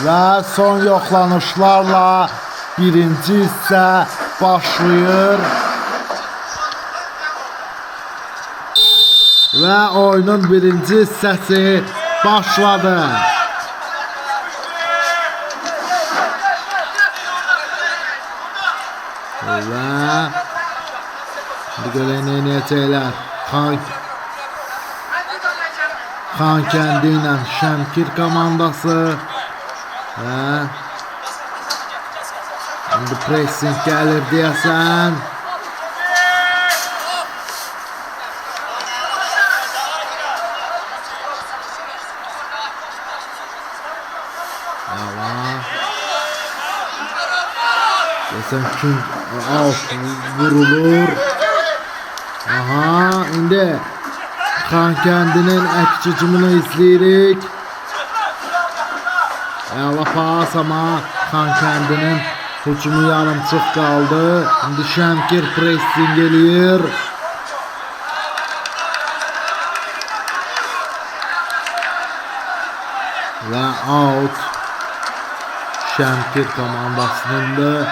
Ve son yoxlanışlarla birinci hissə başlayır. Ve oyunun birinci hissəsi başladı. Ve görən eləyəcəklər. Xankəndi ilə Şəmkir komandası. Və indi pressing gəlir deyəsən. Deyəsən kim alt vurulur. Aha, indi Xankəndinin əks hücumunu izləyirik. Əla pas, amma Xankəndinin hücumu yarımçıq qaldı. İndi Şəmkir pressing eləyir. Və out Şəmkir komandasınındır.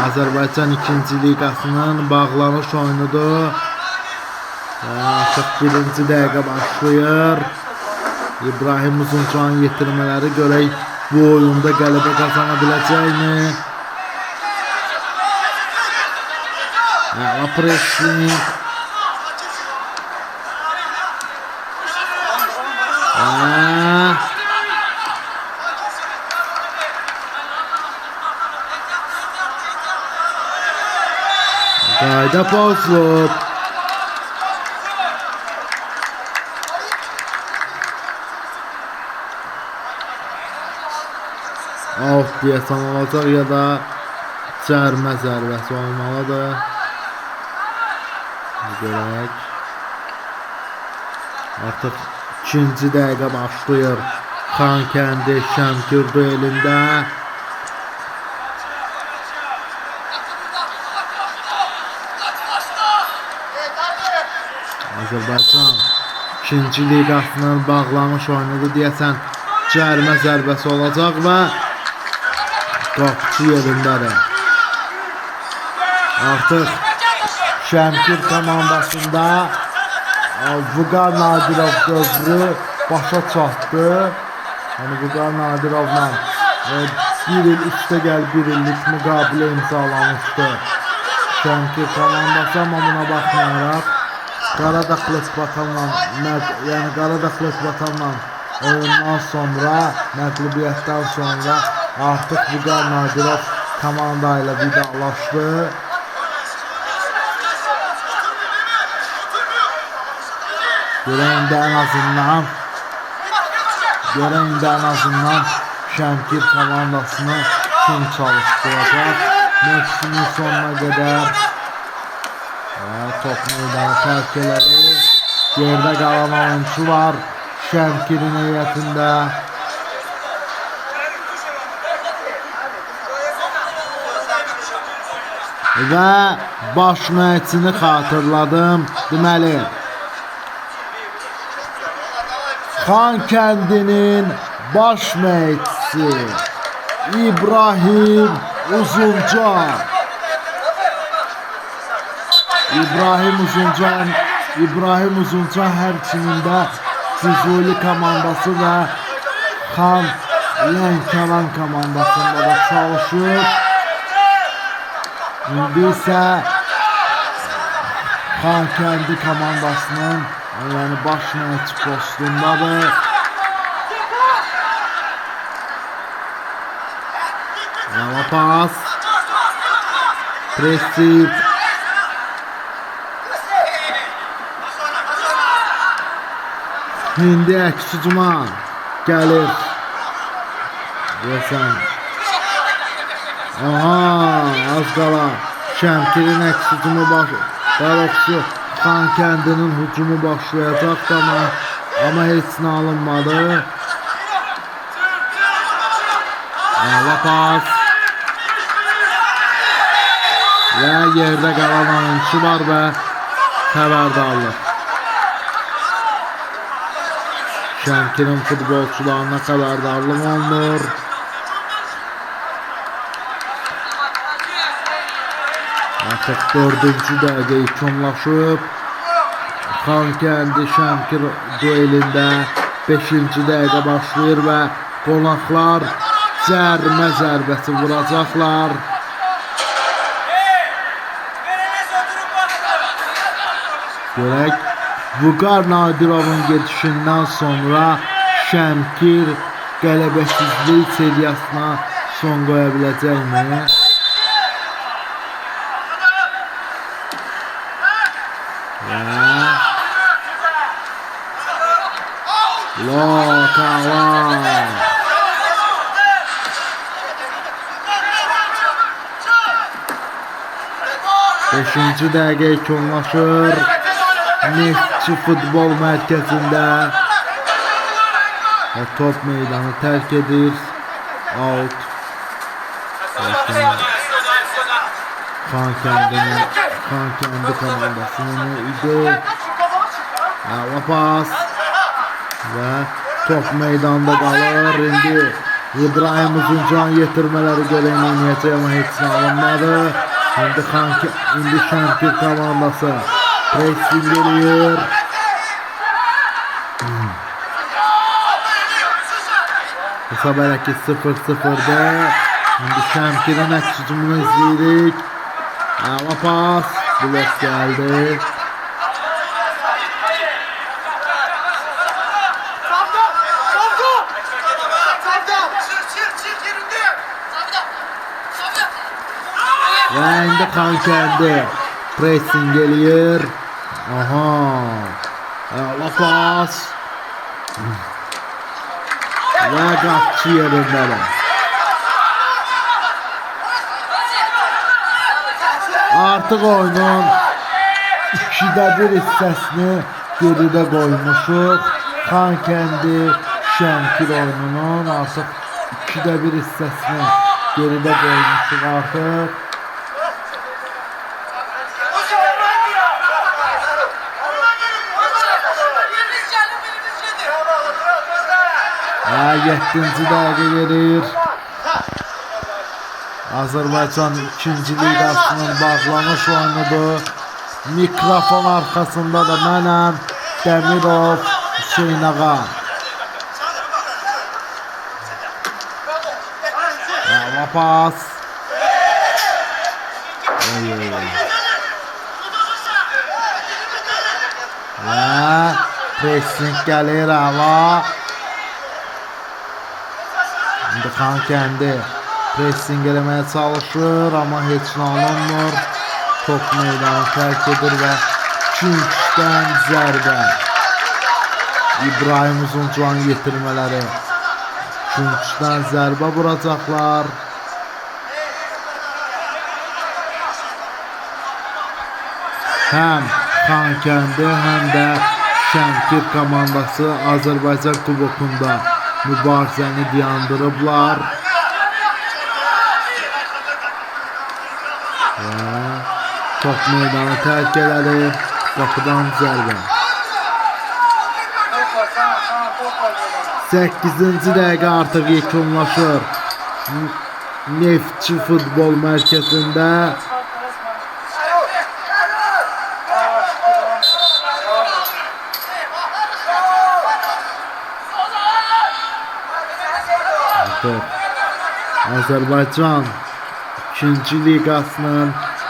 Azərbaycan 2-ci liqasının bağlanış oyunudur. Artıq birinci dəqiqə başlayır. İbrahim Uzunçuan yetirmələri görək bu oyunda qələbə qazana biləcəkmi? Əla pressing. Qayda pozulub. Out deyəsən olacaq ya da cərmə zərbəsi olmalıdır. Görək. Artıq ikinci dəqiqə başlayır. Xankəndi Şəmkir duelində. Azərbaycan 2-ci liqasının bağlanmış oyunudur deyəsən cərmə zərbəsi olacaq və qapıcı yerindədir. Artıq Şəmkir komandasında Vüqar Nadirov dövrü başa çatdı. Yəni Vüqar Nadirovla bir il üstə gəl bir illik müqabilə imzalanmışdı Şəmkir komandası, amma buna baxmayaraq Qaradağ Kılıçbatanla oyundan sonra, məğlubiyyətdən sonra artıq Vüqar Nadirov komanda ilə vidalaşdı. Görək indi ən azından Şəmkir komandasını kim çalışdıracaq mövsümün sonuna qədər. Top meydanı tərk elədi. Yerdə qalan oyuncu var Şəmkirin heyətində. Və baş məşqçini xatırladım. Deməli, Xankəndinin baş məşqçisi İbrahim Uzuncan. İbrahim Uzuncan həmçinin Füzuli komandası və Xan Lənkəran komandasında da çalışır. İndi isə Xankəndi komandasının yəni baş məşqçi postundadır. Əla pas. Pressing. İndi əks hücuma gəlir. Deyəsən. Az qala Şəmkirin əks hücumu Baroqçu Xankəndinin hücumu başlayacaqdı, amma heç nə alınmadı. Əla pas. Və yerdə qalan oyuncu var və xəbərdarlıq. Şəmkirin futbolçularına xəbərdarlıq olunur. Artıq 4-cü dəqiqə yekunlaşıb. Xankəndi Şəmkir duelində 5-ci dəqiqə başlayır və qonaqlar cərimə zərbəsi vuracaqlar. Görək, Vüqar Nadirovun gedişindən sonra Şəmkir qələbəsizlik seriyasına son qoya biləcəkmi? Lokalar 5-ci dəqiqə yekunlaşır. Neftçi futbol mərkəzində və top meydanı tərk edir. Out. Xankəndi komandasının idi. Pas və top meydanda qalır. İndi İbrahim Uzuncan yetirmələri görəynəyəcək, amma heç nə alınmadı. İndi Şəmkir komandası pressing eləyir. Hesab elə ki 0-0'da. İndi Şəmkirin əks hücumunu izləyirik. Pas, blok gəldi. Və indi Xankəndi pressing eləyir. Pas və qapçı yerindədir. Artıq oyunun 2'də 1 hissəsini geridə qoymuşuq. Xankəndi Şəmkir oyununun artıq 2'də 1 hissəsini geridə qoymuşuq artıq. Və 7-ci dəqiqə gedir. Azərbaycan 2-ci liqasının bağlanış oyunudur. Mikrofon arxasında da mənəm, Dəmirov, Hüseyn Ağa. Pas. Və pressing gəlir hava. İndi Xankəndi pressing eləməyə çalışır, amma heç nə alınmır. Top meydanı tərk edir və 2-3'dən zərbə. İbrahim Uzuncan yetirmələri 2-3'dən zərbə vuracaqlar. Həm Xankəndi, həm də Şəmkir komandası Azərbaycan kubokunda mübarizəni dayandırıblar. Top meydanı tərk elədi. Qapıdan zərbə. 8-ci dəqiqə artıq yekunlaşır. Neftçi futbol mərkəzində. Azərbaycan 2-ci liqasının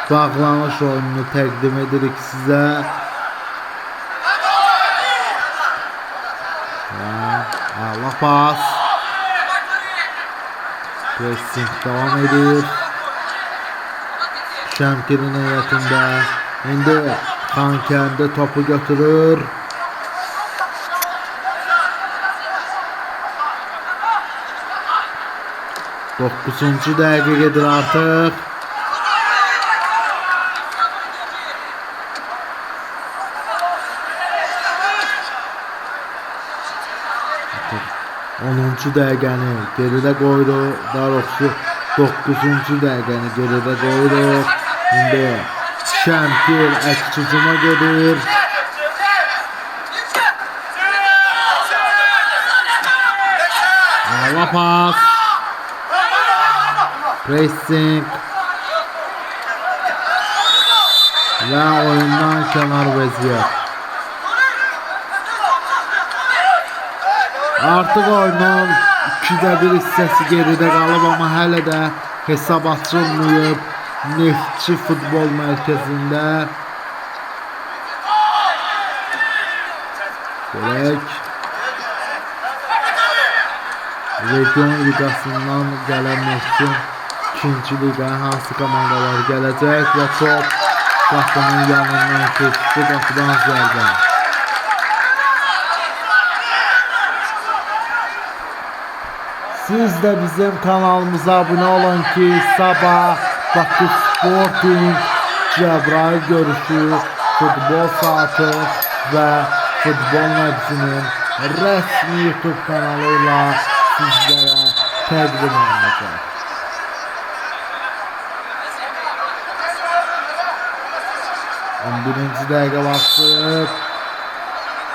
bağlanış oyununu təqdim edirik sizə. Pas. Pressing davam edir. Şəmkirin heyətində. İndi Xankəndi topu götürür. Dokuzuncu dəqiqə gedir artıq. Onuncu dəqiqəni geridə qoyuruq. Daha doğrusu 9-cu dəqiqəni geridə qoyuruq. İndi Şəmkir əks hücuma gedir. pas. Pressing. Ve oyundan kenar vəziyyət. Artıq oyunun 2-1 hissəsi geridə qalıb, amma hələ də hesab açılmayıb Neftçi futbol mərkəzində. Görək. Region liqasından gələn Neftçi ikinci liqaya hansı komandalar gələcək və top qapının yanından keçdi, qapıdan zərbə. Siz də bizim kanalımıza abunə olun ki, sabah Bakı Sporting Cəbrayıl görüşü, futbol saatı və futbol nəbzinin rəsmi YouTube kanalıyla sizlərə təqdim olunacaq. Birinci dəqiqə başlayıb.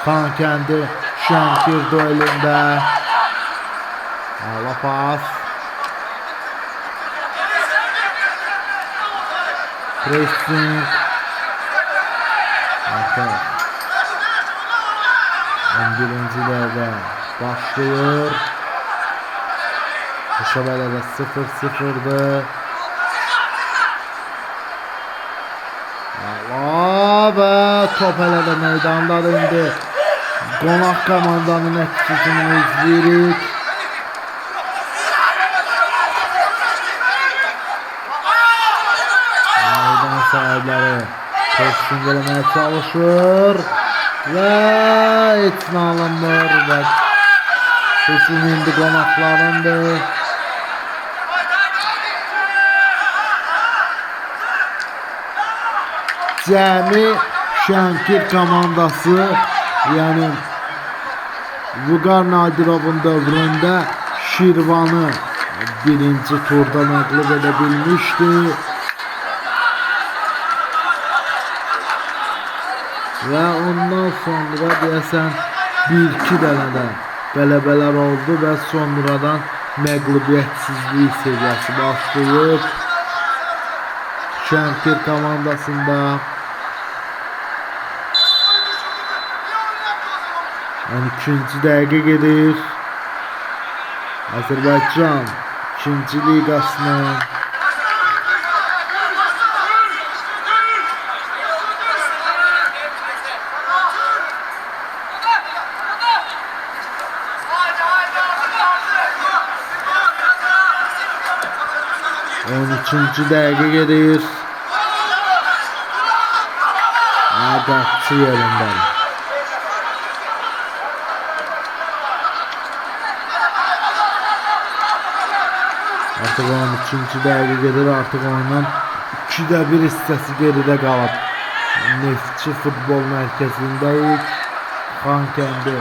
Xankəndi Şəmkir duelində. Ala pas. Pressing. Artıq 11-ci dəqiqə başlayır. Şəbələdə 0-0'dır. Və top hələ də meydandadır indi. Qonaq komandanın əksisini izləyirik. Meydan sahibləri pressing eləməyə çalışır və heç nə alınmır və seçim indi qonaqlarındır. Cəmi Şəmkir komandası, yəni Vüqar Nadirovun dövründə Şirvanı birinci turda məğlub edə bilmişdi. Və ondan sonra deyəsən 1-2 dənə də qələbələr oldu və sonradan məğlubiyyətsizlik səviyyəsi başlayıb Şəmkir komandasında. 12-ci dəqiqə gedir. Azərbaycan 2-ci liqasının üçüncü dəqiqə gedir. Qapçı yerindədir. Artıq 13-cü dəqiqə gedir. Artıq oyunun 2-1 hissəsi geridə qalıb. Neftçi futbol mərkəzindəyik. Xankəndi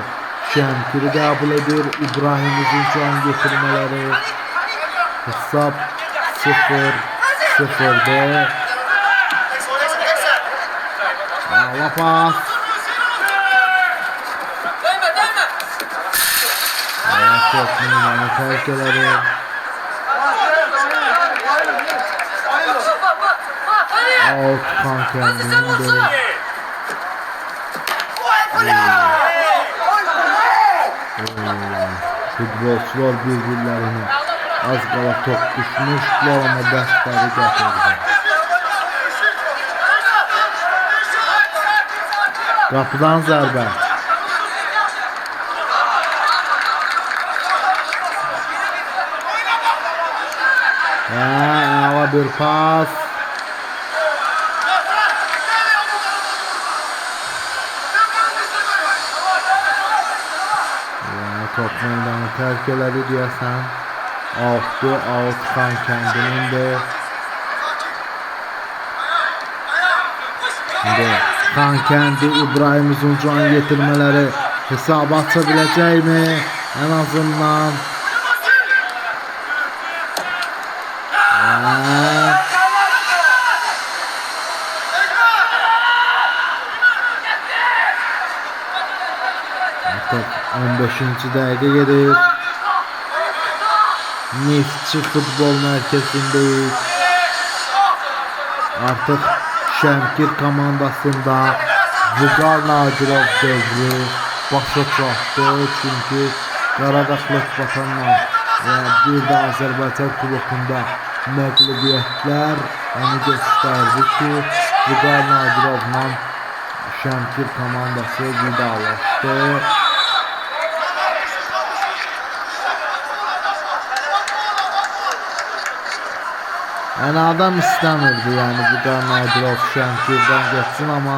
Şəmkiri qəbul edir. İbrahim'in şu an getirmələri. Hesab 0-0'da. Ala pas. Çok mühim tehlikeleri. Out Xankəndi'nin futbolçular birbirlerine az qala toqquşmuşdular, amma bəxtləri gətirdi. Qapıdan zərbə. Əla bir pas. Top meydanı tərk elədi deyəsən. Out Xankəndinin də. Xankəndi İbrahim Uzuncuan getirmələri hesabı aça biləcəkmi? En azından. Artıq 15-ci dəqiqə gedir. Neftçi futbol merkezindeyiz. Artık Şəmkir komandasında Vüqar Nadirov dövrü başa çatdı. Çünkü Qaradağ Lotvatanla bir de Azərbaycan klubunda məğlubiyyətlər onu göstərdi ki, Vüqar Nadirovla Şəmkir komandası vidalaşdı. Yani adam istəmirdi, yani Vüqar Nadirov Şəmkirdən geçsin, ama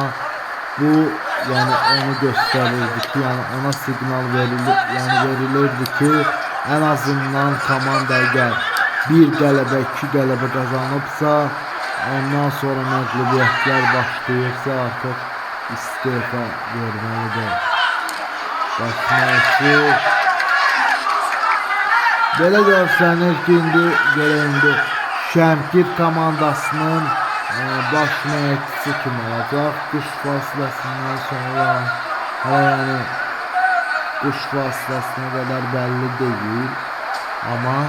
bu yani onu gösterirdi ki, yani ona signal verilirdi ki, en azından komanda eğer bir qələbə, iki qələbə kazanıbsa, ondan sonra məğlubiyyətlər başlayırsa artık istifa verməlidir. Başlayıcı belə görsənir ki, indi Şəmkir komandasının baş məşqçisi kim olacaq? Qış fasiləsindən sonra yani qış fasiləsinə qədər bəlli deyil, amma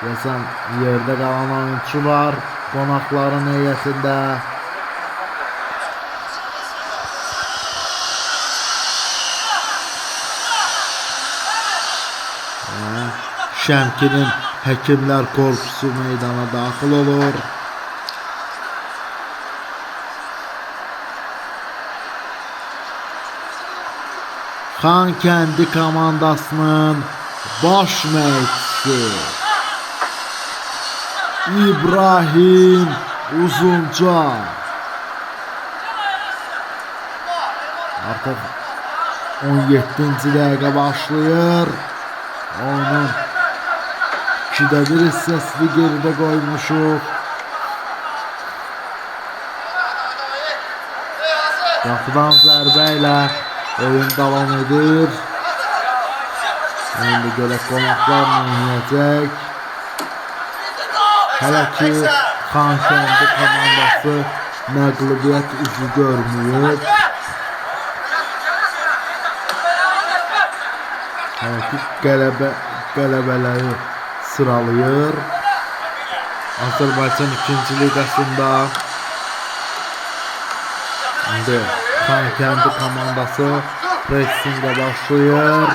Yazan yerde qalan oyuncu var qonaqların heyətində. Şəmkirin həkimlər korpusu meydana daxil olur. Xankəndi komandasının baş məşqçisi İbrahim Uzunca artıq 17-ci dəqiqə başlayır. Onun 2'də 1 hissəsini geridə qoymuşuq. Qapıdan zərbə ilə oyun davam edir. İndi görək qonaqlar oynayacaq. Hələ ki Xankəndi komandası məğlubiyyət üzü görmüyor. Hələ ki qələbələri sıralayır. Azərbaycan 2-ci liqasında indi Xankəndi komandası pressingə başlayır.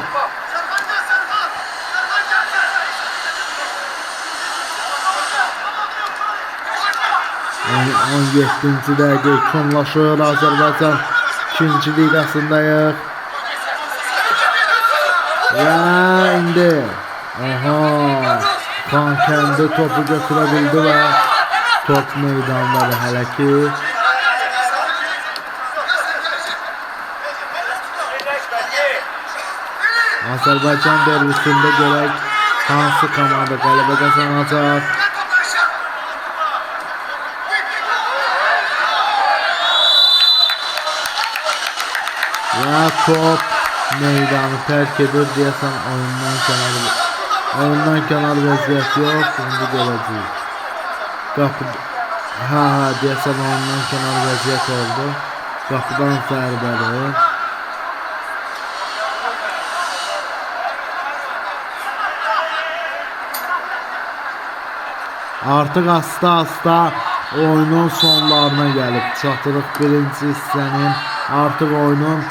Yani 17-ci dəqiqə konlaşır. Azərbaycan 2-ci liqasındayıq. Ya indi Xankəndi topu götürə bildi və top meydandadır hələ ki. Azərbaycan derbisində görək hansı komanda qələbə qazanacaq. Ya top meydanı terk edir, deyəsən oyundan kənar vəziyyət yox, indi görəcəyik. Deyəsən oyundan kənar vəziyyət oldu. Qapıdan zərbədir. Artıq asta oyunun sonlarına gəlib çatırıq. Birinci hissənin artıq oyunun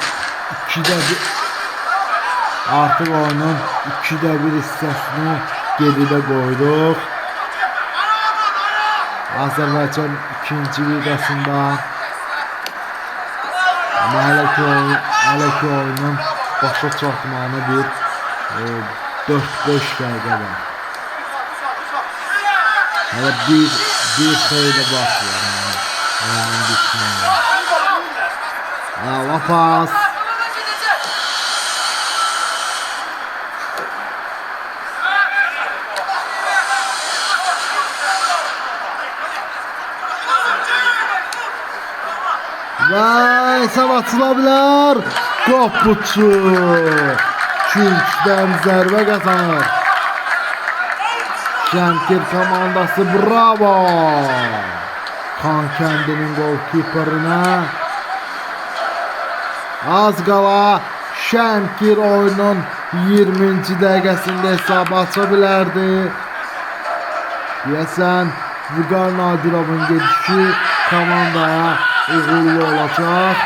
2'də 1 hissəsini geridə qoyduq. Azərbaycan 2-ci liqasında, amma hələ ki oyunun başa çatmağına bir 4-5 dəqiqə var. Hələ bir xeyli başlayır oyunun bitməyə. Hava pas. Və hesab açılabilir. Qapıçı Künçdən zərbə qazanır. Şəmkir komandası bravo. Xankəndinin golkiperine Az qala Şəmkir oyunun 20-ci dəqiqəsində hesab aça bilərdi. Deyəsən Vüqar Nadirovun gedişi komandaya uğurlu olacaq.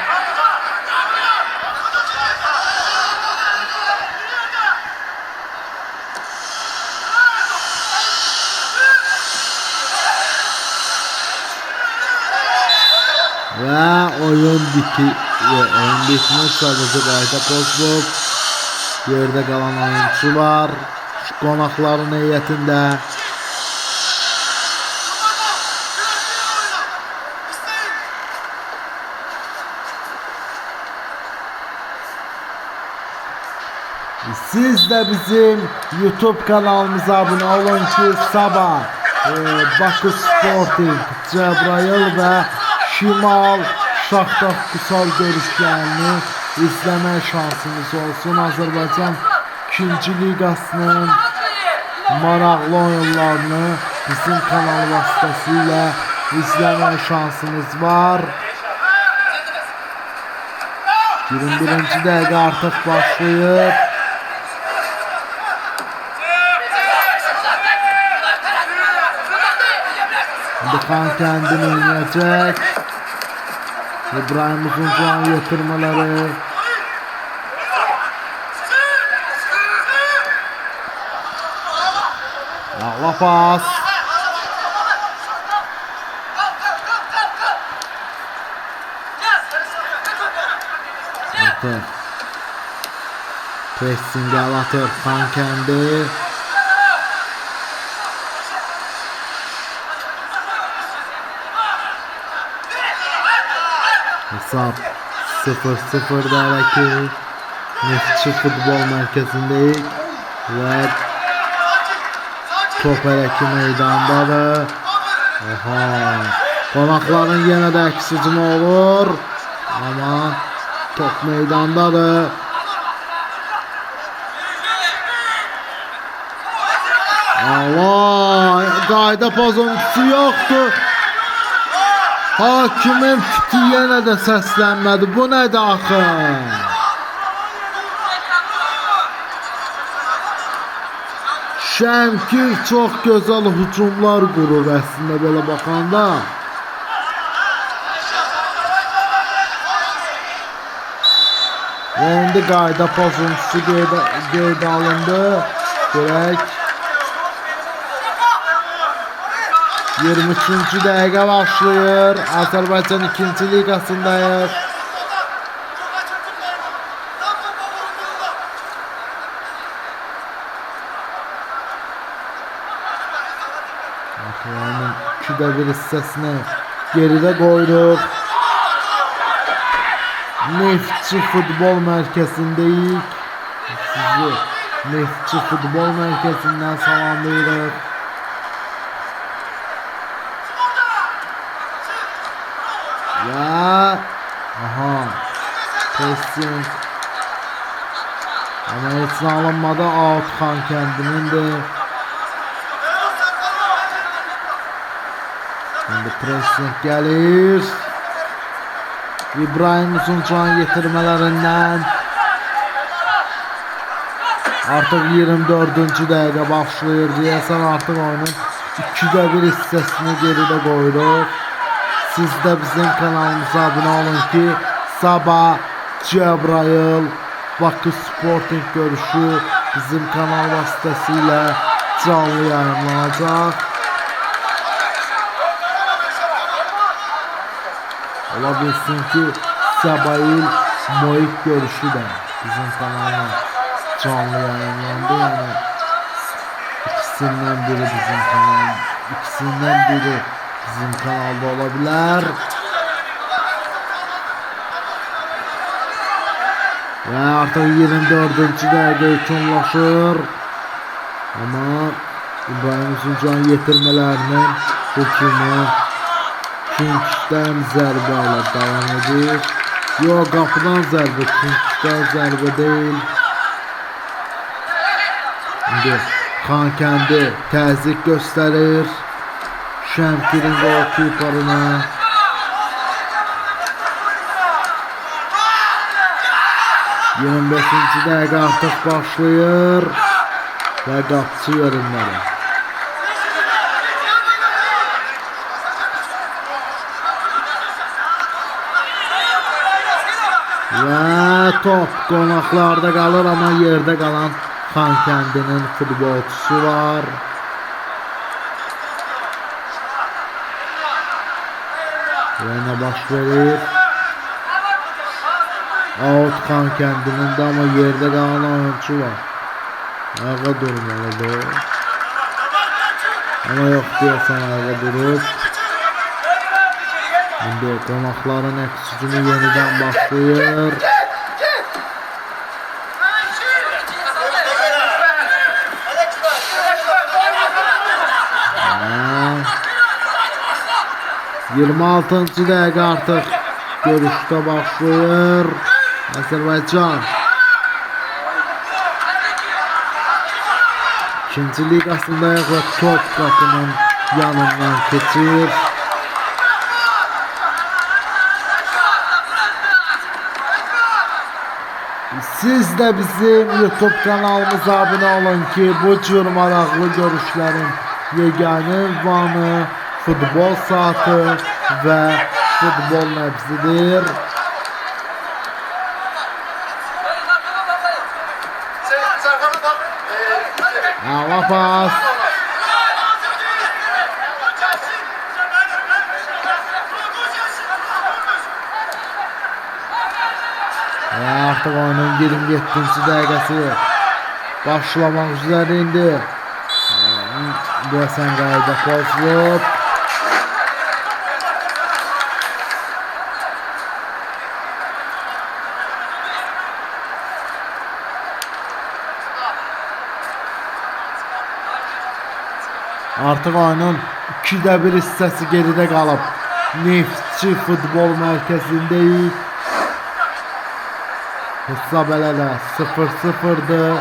Və oyun bitmiş, sadəcə qayda pozulub. Yerdə qalan oyuncular qonaqların heyətində. Siz də bizim YouTube kanalımıza abunə olun ki, sabah Bakı Sporting, Cəbrayıl və Şimal Şaxtar Qusar görüşlərini izləmək şansınız olsun. Azərbaycan 2-ci liqasının maraqlı oyunlarını bizim kanal vasitəsilə izləmək şansınız var. 21-ci dəqiqə artıq başlayır. Xankəndini oynayacaq. İbrahim Uzuncan yetirmələri. Ağla pas. Artıq pressingə atır Xankəndi. Hesap 0-0'da ki Neftçi futbol merkezindeyik ve top ki meydandadır. Qonaqların yenə də əks hücumu olur, ama top meydandadır. Allah, qayda pozuntusu yoxdur. Hakimin fiti yenə də səslənmədi. Bu nədir axı? Şəmkir çox gözəl hücumlar qurur əslində belə baxanda. İndi qayda pozuntusu qeydə alındı. Görək. 23-cü dəqiqə başlayır. Azərbaycan 2-ci liqasındayıq. Oyunun 2-də 1 hissəsini geridə qoyduq. Neftçi futbol mərkəzindəyik. Sizi Neftçi futbol mərkəzindən salamlayırıq. Ya, pressing. Ama heç nə alınmadı. Out Xankəndinindir. Şimdi pressing gəlir. İbrahim Uzuncan yetirmələrindən. Artıq 24-cü dəqiqə başlayır. Deyəsən artıq oyunun 2-də 1 hissəsini geridə qoyuruq. Siz de bizim kanalımıza abone olun ki sabah Cəbrayıl Bakı Sporting görüşü bizim kanal vasitəsilə canlı yayınlanacaq. Ola bilsin ki Cəbrayıl Moik görüşü de bizim kanalına canlı yayınlandı. Yani ikisinden biri bizim kanal, ikisinden biri bizim kanalda olabilir. Ve artık 24-cü dəqiqə yekunlaşır. Ama İbrahim Uzuncan yetirmələrinin hücumu Kinkdən zərbə ilə davam edir. Yox, qapıdan zərbə, Kinkdən zərbə deyil. İndi Xankəndi təzyiq göstərir Şəmkirin goalkeeperına. 25-ci dəqiqə artıq başlayır və qapıçı yerindədir. Və top qonaqlarda qalır, amma yerdə qalan Xankəndinin futbolçusu var. Və nə baş verir? Out Xankəndinin də, amma yerdə qalan oyuncu var. Ayağa durmalıdır. Amma yox deyəsən, ayağa durub. İndi qonaqların əks-hücumu yenidən başlayır. 26-cı dəqiqə artıq görüşdə başlayır. Azərbaycan ikinci liqasındayıq və top qapının yanından keçir. Siz də bizim YouTube kanalımıza abunə olun ki, bu cür maraqlı görüşlərin yeganə ünvanı futbol saatı və futbol nəbzidir. Hava pas. Artıq oyunun 27-ci dəqiqəsi başlamaq üzrə indi. Deyəsən qayda pozulub. Artıq oyunun 2-1 hissəsi geridə qalıb. Neftçi futbol mərkəzindəyik. Hesab elə də 0-0'dır.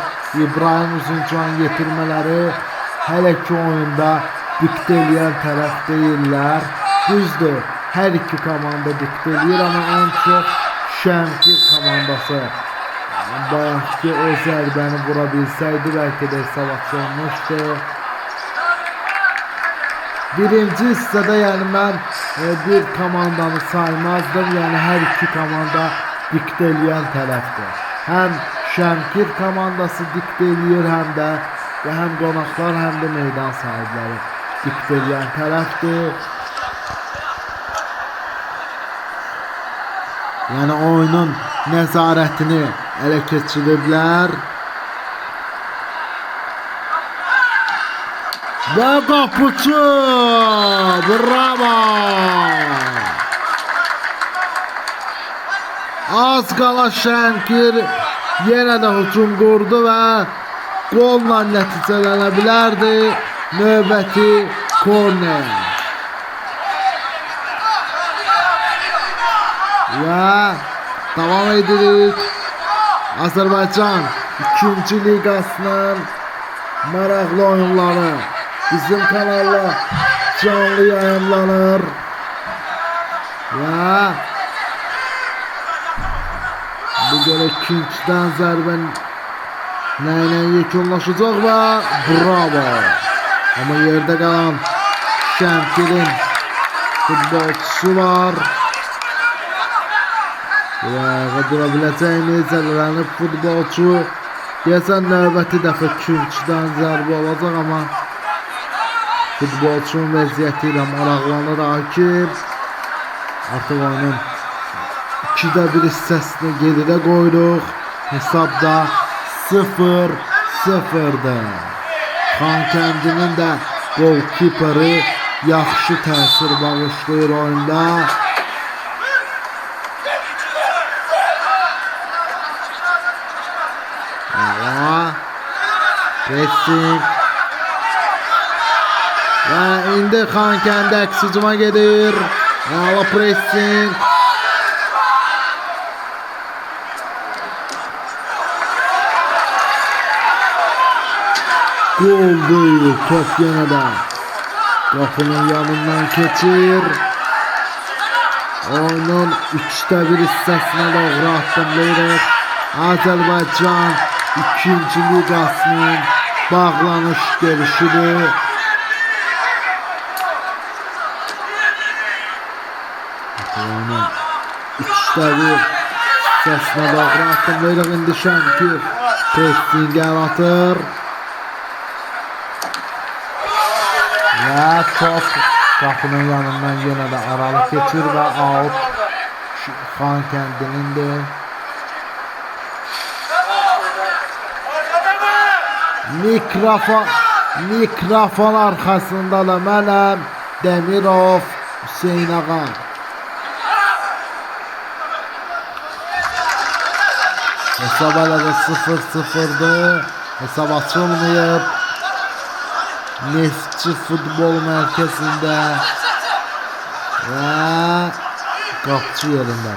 İbrahim Uzuncan yetirmələri hələ ki oyunda diktə eləyən tərəf deyirlər. Düzdür, hər iki komanda diktə eləyir, amma ən çox Şəmkir komandası bayaqki o zərbəni vura bilsəydi, bəlkə də hesab açılmışdı. Birinci hissədə yəni mən bir komandanı saymazdım, yəni hər iki komanda diktə eləyən tərəfdir. Həm Şəmkir komandası diktə eləyir, həm də həm qonaqlar, həm də meydan sahibləri diktə eləyən tərəfdir. Yəni oyunun nəzarətini ələ keçiriblər. Və qapıcı! Bravo! Az qala Şəmkir yenə də hücum qurdu və qolla nəticələnə bilərdi. Növbəti korner. Və davam edirik. Azərbaycan 2-ci liqasının maraqlı oyunları bizim kanalla canlı yayınlanır. Və bu görə ikincidən zərbən nə ilə yekunlaşacaq və bravo. Amma yerdə qalan Şəmkirin futbolçusu var. Və dura biləcəyini zərlənib futbolçu. Deyəsən növbəti dəfə ikincidən zərbə olacaq, amma futbolçunun vəziyyəti ilə maraqlanır Akif. Artıq oyunun 2-1 hissəsini geridə qoyduq. Hesabda 0-0'dır. Xankəndinin də qol-kiperi yaxşı təsir bağışlayır oyunda. Pressing. Və indi Xankəndi əks hücuma gedir. Əla pressing. Gol değil, top yenə də qapının yanından keçir. Oyunun 3-1 hissəsinə doğru addımlayırıq. Azərbaycan 2-ci liqasının bağlanış görüşüdür. Onun 3'də 1 səsinə doğru addımlayırıq. İndi Şəmkir pressingə atır. Və top qapının yanından yenə də aralıq keçir və out Xankəndinindir. Mikrofon arxasında da mənəm, Demirov Hüseyin Ağa. Hesab hələ də 0-0'dır. Hesab açılmayıb. Neftçi futbol mərkəzində və qapçı yerində.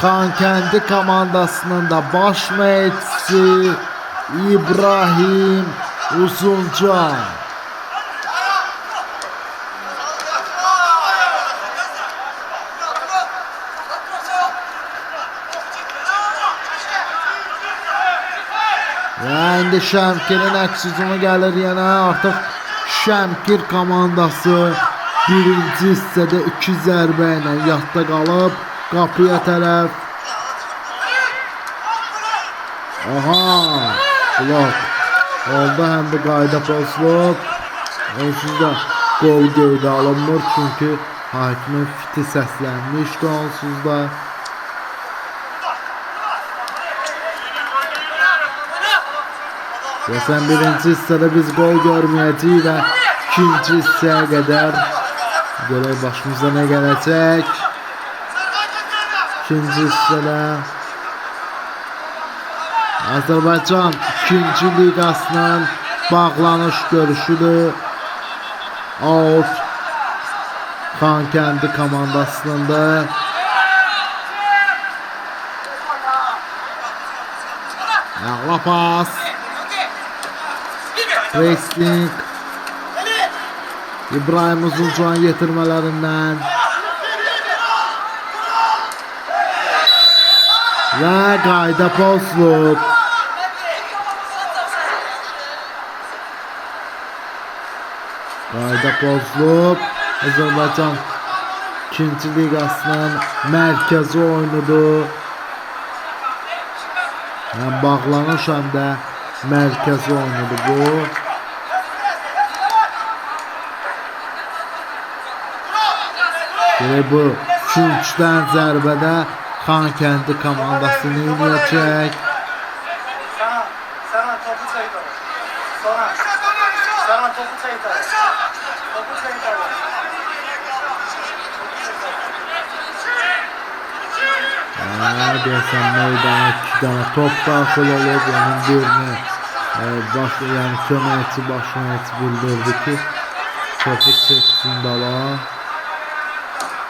Xankəndi komandasının da baş məşqçisi İbrahim Uzuncan. Və indi Şəmkirin əks hücumu gəlir yenə. Artıq Şəmkir komandası birinci hissədə 2 zərbə ilə yadda qalıb qapıya tərəf. Aha, blok oldu, həm də qayda pozulub. Onsuz da qol qeydə alınmır, çünki hakimin fiti səslənmişdi onsuz da. Sən birinci hissədə biz gol görməyəcəyik və ikinci hissəyə qədər görək başımıza nə gələcək. İkinci hissədə Azərbaycan 2-ci liqasının bağlanış görüşüdür. Out Xankəndi komandasınındır. Ağla pas. Pressing İbrahim Uzuncan yetirmələrindən və qayda pozulub. Qayda pozulub. Azərbaycan 2-ci liqasının mərkəzi oyunudur. Həm bağlanış, həm də mərkəzi oyunudur bu. Bu 3-dən zərbədə Xankəndi komandası neyəcək? Sana topu çaydır. Sana topu çaydır. Topu çaydır. Deyəsən meydana 2 dənə top daxil olub. Onun birini yəni köməkçi başlayıcı bildirdi ki, topu çəksin dala.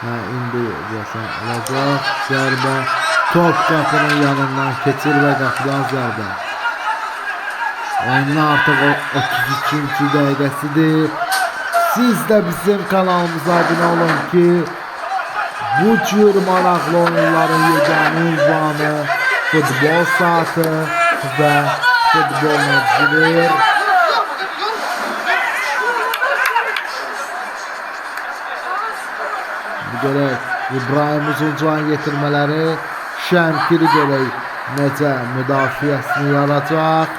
İndi deyəsən alacaq zərbə. Top qapının yanından keçir və qapıdan zərbə. Oyunun artıq 33-cü dəqiqəsidir. Siz də bizim kanalımıza abunə olun ki, bu cür maraqlı oyunların yeganə ünvanı futbol saatı və futbol məcbur. Görək İbrahim Uzuncan yetirmələri Şəmkiri görək necə müdafiəsini yaracaq.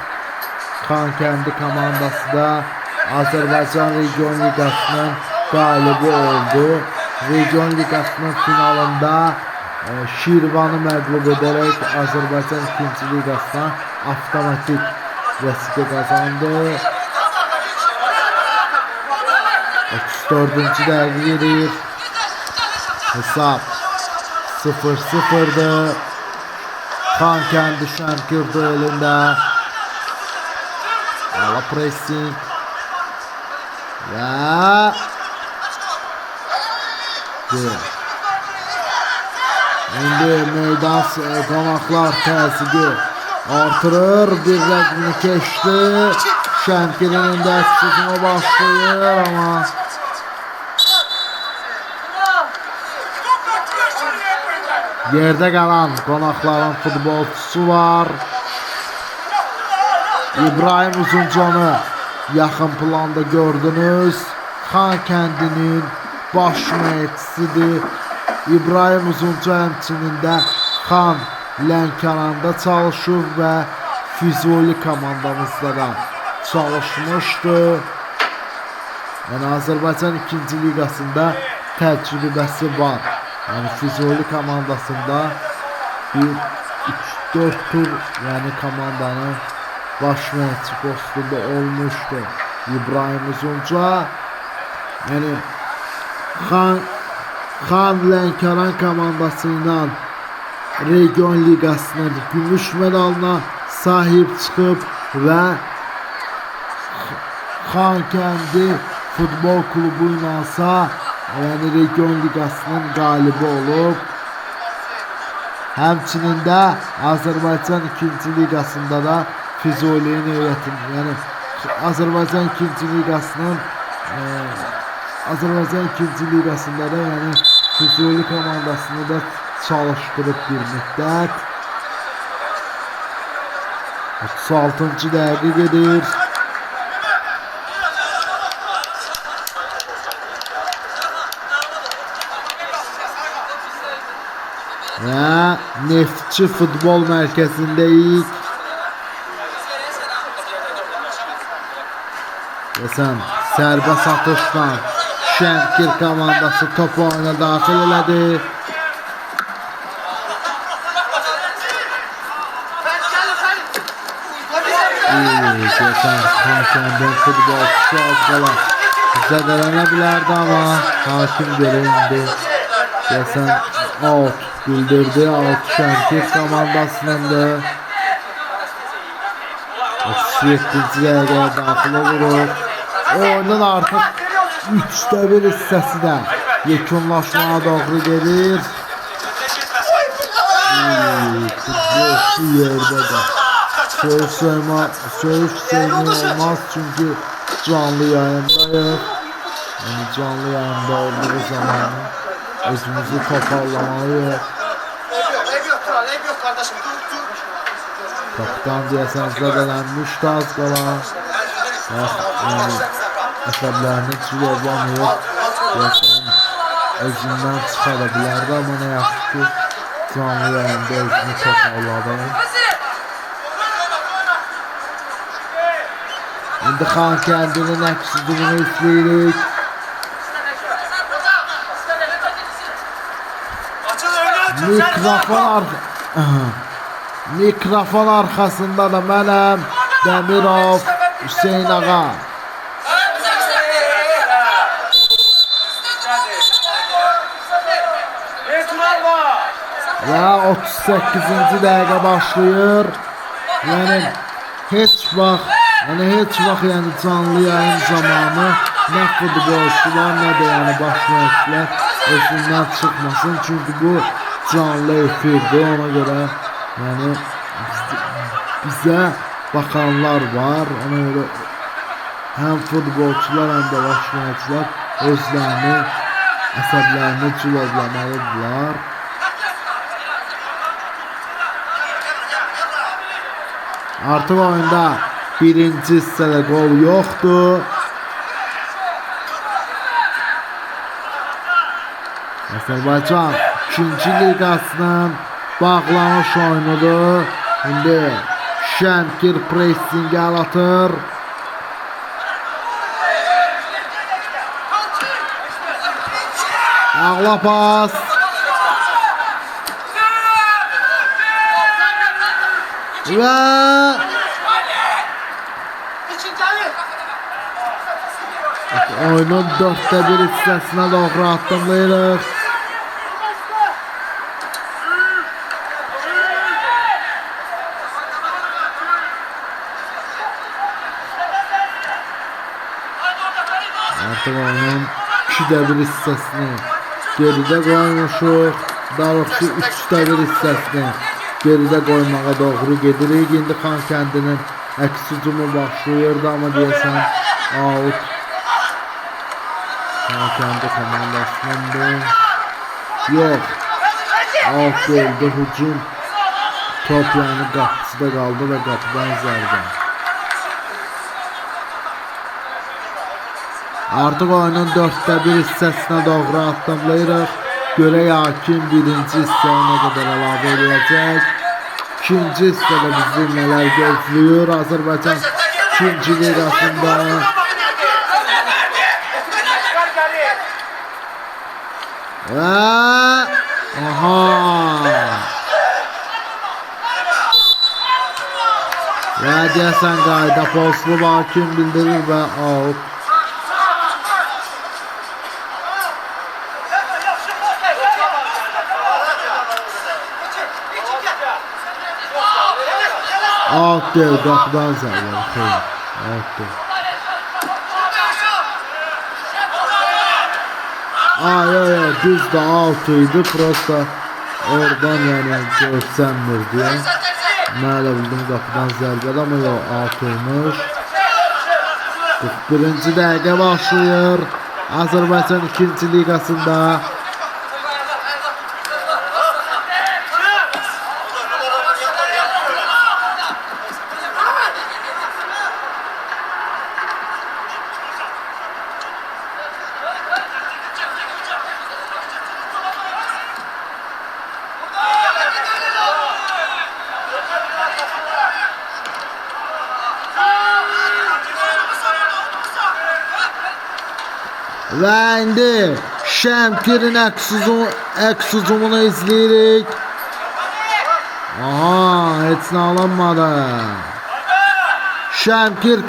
Xankəndi komandası da Azərbaycan Region Liqasının qalibi oldu. Region Liqasının finalında Şirvanı məğlub edərək Azərbaycan 2-ci liqasına avtomatik vəsiqə qazandı. 34-cü dəqiqə gedir. Hesab 0-0'dır. Xankəndi Şəmkir duelində. Ala pressing. Və İndi meydan qonaqlar təzyiqi artırır. Bir rəqmini keçdi. Şəmkirin indi əksizini başlayır, amma Yerdə qalan qonaqların futbolçusu var. İbrahim Uzuncanı yaxın planda gördünüz. Xan kəndinin baş məşqçisidir. İbrahim Uzunca həmçinin də Xan Lənkəranda çalışır və Füzuli komandamızda da çalışmışdı. Yəni Azərbaycan 2-ci liqasında təcrübəsi var. Yəni Füzuli komandasında bir 3-4 tur yəni komandanın baş məşqçi postunda olmuşdu İbrahim Uzunca. Yəni Xan Lənkəran komandası ilə Region Liqasının gümüş medalına sahib çıxıb və Xankəndi futbol klubu ilə yəni Region Liqasının qalibi olub. Həmçinin də Azərbaycan 2-ci liqasında da Füzuli'nin heyətində, yəni Azərbaycan 2-ci liqasının Azərbaycan 2-ci liqasında da yəni Füzuli komandasını da çalışdırıb bir müddət. 36-cı dəqiqə gedir. Və Neftçi futbol mərkəzindəyik. Desən, sərbəst atışla Şəmkir komandası topu oyuna daxil elədi. Desən, Xankəndin futbolçusu az qala zədələnə bilərdi, amma hakim göründü. Desən, out bildirdi, out Şəmkir komandasınındır. 37-ci dəqiqəyə daxil olur. Oyunun artıq 3də 1 hissəsi də yekunlaşmaya doğru gedir. Futbolçu yerdə də söz söymü olmaz çünki canlı yayındayıq. Yəni canlı yayında olduğu zaman özümüzü toparlamalıyıq. Kapitan deyəsən zədələnmişdi az qala. Yəni əsəblərini çilovlamayıb. Deyəsən özündən çıxara bilərdi, amma nə yaxşı ki canlı yayında özünü toparladı. İndi Xankəndinin əks hücumunu izləyirik. Mikrofon arxasında da mənəm, Dəmirov Hüseyin ağa. Və 38-ci dəqiqə başlayır. Yəni heç vaxt canlı yayın zamanı nə futbolçular, nə də yəni baş məşqçilər özündən çıxmasın. Çünki bu canlı efirdir, ona görə yəni bizə baxanlar var. Ona görə həm futbolçular, həm də baş məşqçilər özlərini, əsəblərini cilovlamalıdırlar. Artıq oyunda birinci hissədə qol yoxdur. Azərbaycan 2-ci liqasının bağlanış oyunudur. İndi Şəmkir pressingi atır. Ağla pas. Və oyunun 4də 1 hissəsinə doğru addımlayırıq. Artıq oyunun 2də 1 hissəsini geridə qoymuşuq. Daha doğrusu 3də 1 hissəsini geridə qoymağa doğru gedirik. İndi Xankəndinin əks hücumu başlayırdı, amma deyəsən out Xankəndi komandasınındır. Yox, Alt değildi hücum. Top yani qapısında qaldı və qapıdan zərbə. Artıq oyunun 4-1 hissəsinə doğru addımlayırıq. Görək hakim birinci hissəyə nə qədər əlavə edəcək. İkinci hissədə bizi nələr gözləyir. Azərbaycan ikinci liqasında. Və və deyəsən qayda pozlu hakim bildirir və out. Out deyil, qapıdan zərbə. Out deyil. Ay, düz de altıydı, prosta oradan yani görsənmir diye. Mən də bildim qapıdan zərbədə, amma yox, altıymış. 41-ci dəqiqə başlayır Azərbaycan 2-ci liqasında. Və indi Şəmkirin əks hücumunu izləyirik. Heç nə alınmadı. Şəmkir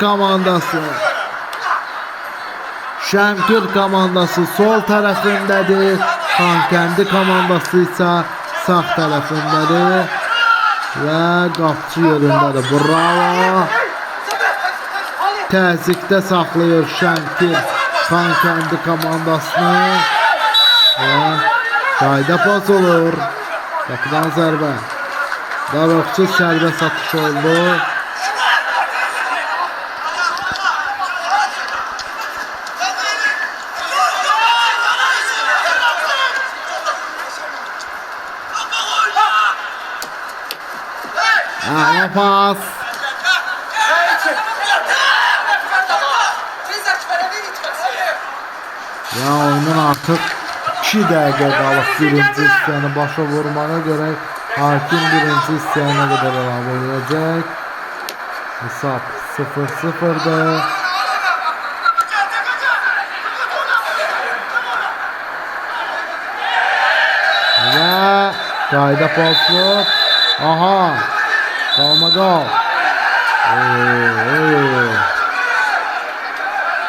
komandası sol tərəfindədir. Xankəndi komandası isə sağ tərəfindədir. Və qapçı yerindədir. Bravo. Təzyiqdə saxlayır Şəmkir Xankəndi komandasını. Və qayda pozulur. Qapıdan zərbə. Daroqçu sərbəst atış oldu. Pas. Ya oyunun artıq 2 dəqiqə qalıb birinci hissəni başa vurmana görə hakim birinci hissəyə nə qədər əlavə edəcək. Hesab 0-0'dır. Və qayda pozulub. Qalmaqal.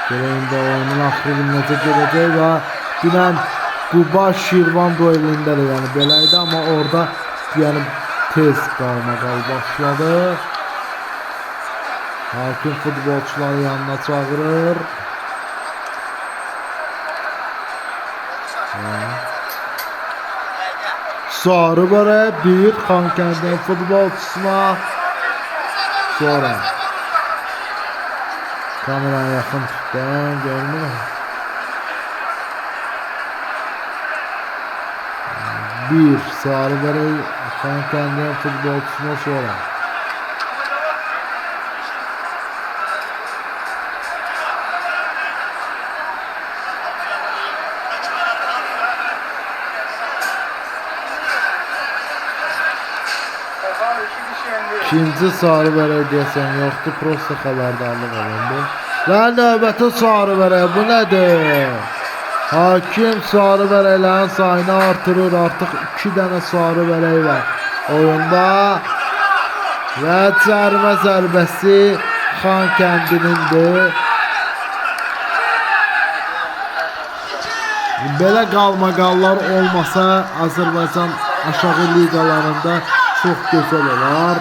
Görəyində oyunun axırı necə gələcək və dünən Quba Şirvan duelində də yəni beləydi, amma orada yəni tez qalmaqal başladı. Hakim futbolçuları yanına çağırır. Sarı bərə bir Xankəndin futbolçusuna. Sonra kameraya yaxın tutdan görünür. Bir sarı bərə Xankəndin futbolçusuna sonra. İkinci sarı bərək deyəsən yoxdur, prosta xəbərdarlıq alındı. Və növbəti sarı bərək, bu nədir? Hakim sarı bərəklərin sayını artırır, artıq 2 dənə sarı bərək var oyunda. Və cərimə zərbəsi Xankəndinindir. Belə qalmaqallar olmasa Azərbaycan aşağı liqalarında çox gözəl olar.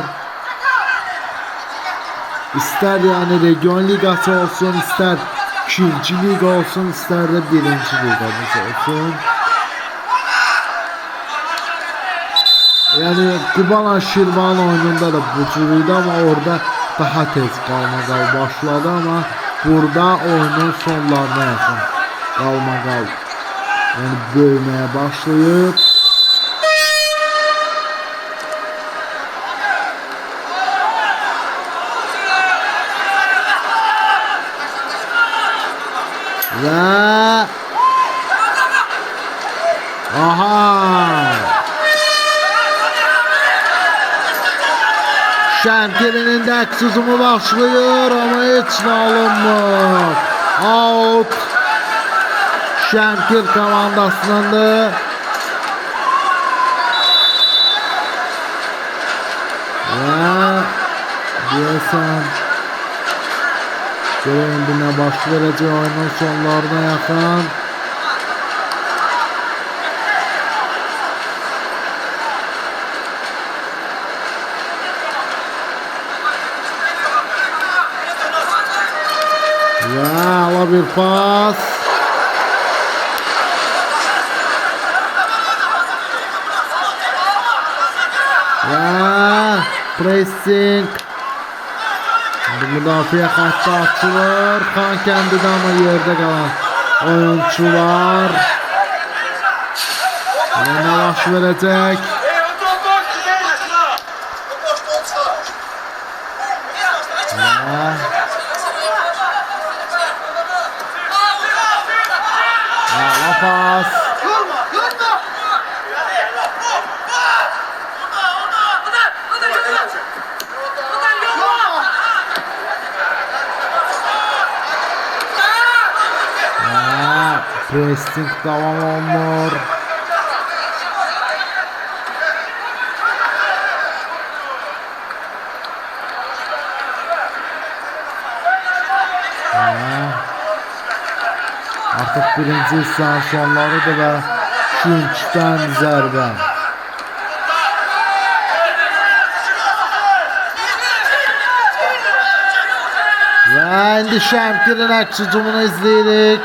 İstər yəni region liqası olsun, istər 2-ci liqa olsun, istər də 1-ci liqamız olsun. Yəni Quba Şirvan oyununda da bu cür idi, amma orada daha tez qalmaqal başladı, amma burada oyunun sonlarına yaxın qalmaqal yəni böyüməyə başlayıb. Ve aha. Şəmkirinin də hücumu başlayır ama heç nə alınmır. Out. Şəmkir komandasınındır. Ve deyəsən görəndə nə baş verəcək oyunun sonlarına yaxın. Ve ala bir pas. Ve pressing. Şimdi müdafiə xətti açılır. Xan kəndidə ama yerde qalan oyuncular. Ne baş verəcək? Ala pas. Pressing devam olunur. Artık birinci hissanın sonlarıdır ve Günç'ten zərbə. Ve indi Şəmkirin əks hücumunu izləyirik.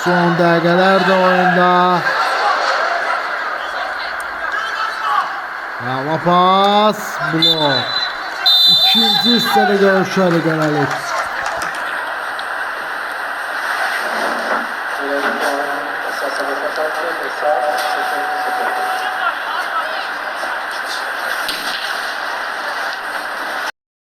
Son dəqiqələrdə oyunda. Ama pas, blok. İkinci hissədə görüşərik gələlik.